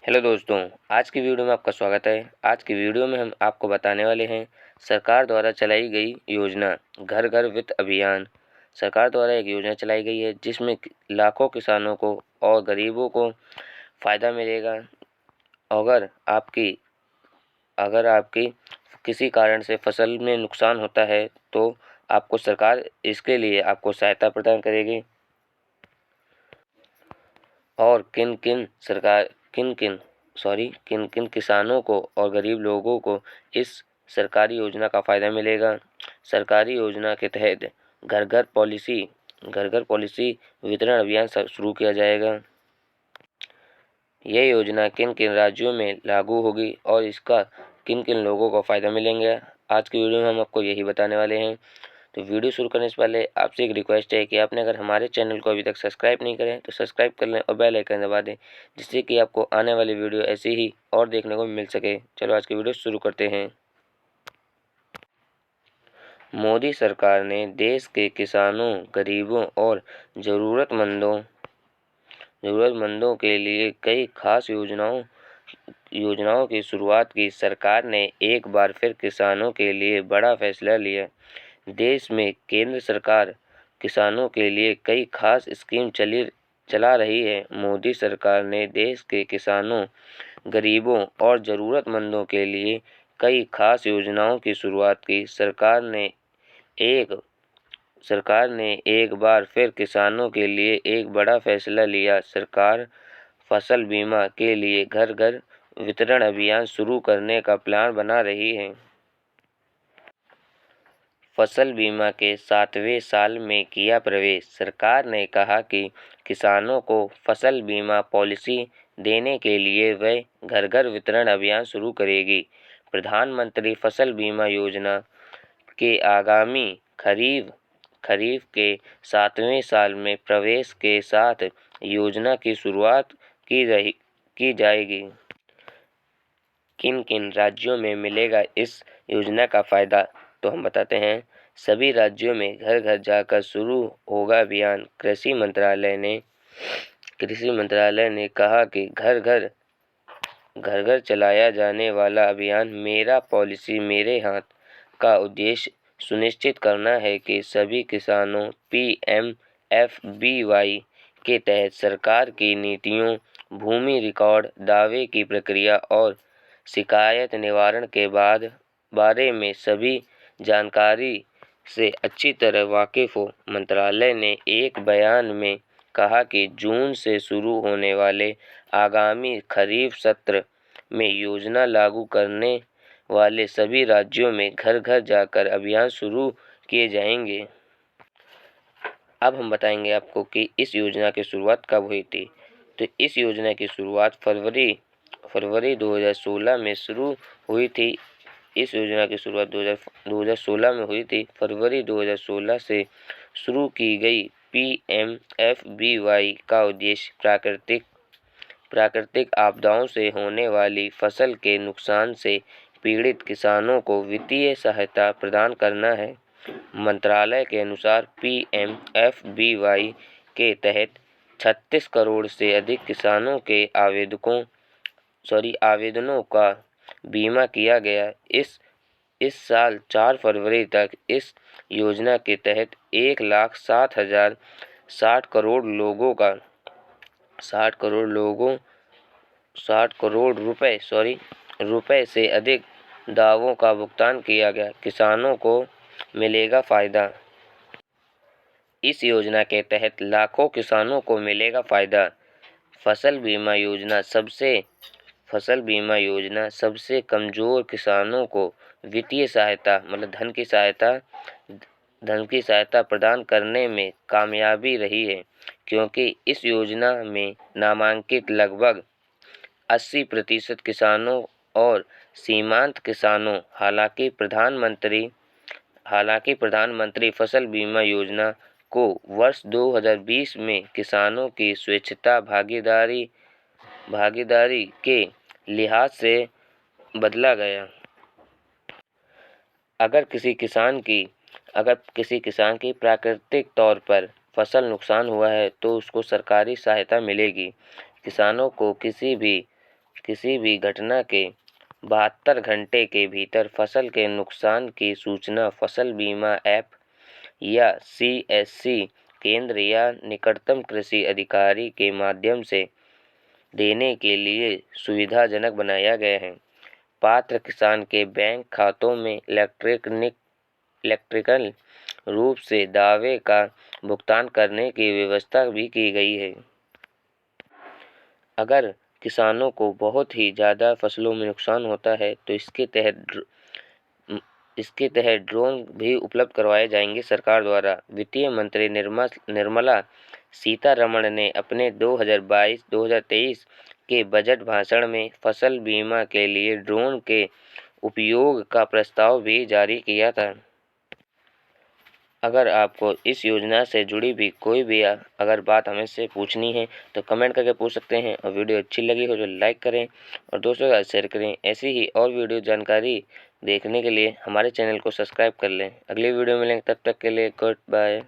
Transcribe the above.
Hello दोस्तों, आज की वीडियो में आपका स्वागत है। आज की वीडियो में हम आपको बताने वाले हैं सरकार द्वारा चलाई गई योजना घर घर वित्त अभियान। सरकार द्वारा एक योजना चलाई गई है जिसमें लाखों किसानों को और गरीबों को फ़ायदा मिलेगा। अगर आपकी किसी कारण से फसल में नुकसान होता है तो आपको सरकार इसके लिए आपको सहायता प्रदान करेगी। और किन किन किसानों को और गरीब लोगों को इस सरकारी योजना का फ़ायदा मिलेगा। सरकारी योजना के तहत घर घर पॉलिसी वितरण अभियान शुरू किया जाएगा। यह योजना किन किन राज्यों में लागू होगी और इसका किन किन लोगों को फ़ायदा मिलेंगे, आज की वीडियो में हम आपको यही बताने वाले हैं। तो वीडियो शुरू करने से पहले आपसे एक रिक्वेस्ट है कि आपने अगर हमारे चैनल को अभी तक सब्सक्राइब नहीं करें तो सब्सक्राइब कर लें और बेल आइकन दबा दें, जिससे कि आपको आने वाली वीडियो ऐसे ही और देखने को मिल सके। चलो आज की वीडियो शुरू करते हैं। मोदी सरकार ने देश के किसानों, गरीबों और ज़रूरतमंदों के लिए कई खास योजनाओं की शुरुआत की। सरकार ने एक बार फिर किसानों के लिए बड़ा फैसला लिया। देश में केंद्र सरकार किसानों के लिए कई खास स्कीम चला रही है। मोदी सरकार ने देश के किसानों, गरीबों और ज़रूरतमंदों के लिए कई खास योजनाओं की शुरुआत की। सरकार ने एक बार फिर किसानों के लिए एक बड़ा फैसला लिया। सरकार फसल बीमा के लिए घर घर वितरण अभियान शुरू करने का प्लान बना रही है। फसल बीमा के 7वें साल में किया प्रवेश। सरकार ने कहा कि किसानों को फसल बीमा पॉलिसी देने के लिए वह घर घर वितरण अभियान शुरू करेगी। प्रधानमंत्री फसल बीमा योजना के आगामी खरीफ के 7वें साल में प्रवेश के साथ योजना की शुरुआत की जाएगी। किन किन राज्यों में मिलेगा इस योजना का फ़ायदा, तो हम बताते हैं। सभी राज्यों में घर घर जाकर शुरू होगा अभियान। कृषि मंत्रालय ने कहा कि घर घर चलाया जाने वाला अभियान मेरा पॉलिसी मेरे हाथ का उद्देश्य सुनिश्चित करना है कि सभी किसानों PMFBY के तहत सरकार की नीतियों, भूमि रिकॉर्ड, दावे की प्रक्रिया और शिकायत निवारण के बारे में सभी जानकारी से अच्छी तरह वाकिफ़ हो। मंत्रालय ने एक बयान में कहा कि जून से शुरू होने वाले आगामी खरीफ सत्र में योजना लागू करने वाले सभी राज्यों में घर घर जाकर अभियान शुरू किए जाएंगे। अब हम बताएंगे आपको कि इस योजना की शुरुआत कब हुई थी। तो इस योजना की शुरुआत फरवरी 2016 में शुरू हुई थी। इस योजना की शुरुआत 2016 में हुई थी। फरवरी 2016 से शुरू की गई PMFBY का उद्देश्य प्राकृतिक आपदाओं से होने वाली फसल के नुकसान से पीड़ित किसानों को वित्तीय सहायता प्रदान करना है। मंत्रालय के अनुसार PMFBY के तहत 36 करोड़ से अधिक किसानों के आवेदनों का बीमा किया गया। इस साल 4 फरवरी तक इस योजना के तहत 1,07,060 करोड़ रुपए से अधिक दावों का भुगतान किया गया। किसानों को मिलेगा फ़ायदा। इस योजना के तहत लाखों किसानों को मिलेगा फ़ायदा। फसल बीमा योजना कमज़ोर किसानों को वित्तीय सहायता मतलब धन की सहायता प्रदान करने में कामयाबी रही है, क्योंकि इस योजना में नामांकित लगभग 80% किसानों और सीमांत किसानों। हालांकि प्रधानमंत्री फसल बीमा योजना को वर्ष 2020 में किसानों की स्वेच्छा भागीदारी के लिहाज से बदला गया। अगर किसी किसान की प्राकृतिक तौर पर फसल नुकसान हुआ है तो उसको सरकारी सहायता मिलेगी। किसी भी घटना के 72 घंटे के भीतर फसल के नुकसान की सूचना फसल बीमा ऐप या CSC केंद्र या निकटतम कृषि अधिकारी के माध्यम से देने के लिए सुविधाजनक बनाया गया है। पात्र किसान के बैंक खातों में इलेक्ट्रिकल रूप से दावे का भुगतान करने की व्यवस्था भी की गई है। अगर किसानों को बहुत ही ज़्यादा फसलों में नुकसान होता है तो इसके तहत ड्रोन भी उपलब्ध करवाए जाएंगे सरकार द्वारा। वित्तीय मंत्री निर्मला सीतारमण ने अपने 2022-2023 के बजट भाषण में फसल बीमा के लिए ड्रोन के उपयोग का प्रस्ताव भी जारी किया था। अगर आपको इस योजना से जुड़ी भी कोई भी अगर बात हमें से पूछनी है तो कमेंट करके पूछ सकते हैं, और वीडियो अच्छी लगी हो तो लाइक करें और दोस्तों के साथ शेयर करें। ऐसी ही और वीडियो जानकारी देखने के लिए हमारे चैनल को सब्सक्राइब कर लें। अगली वीडियो में मिलेंगे, तब तक के लिए गुड बाय।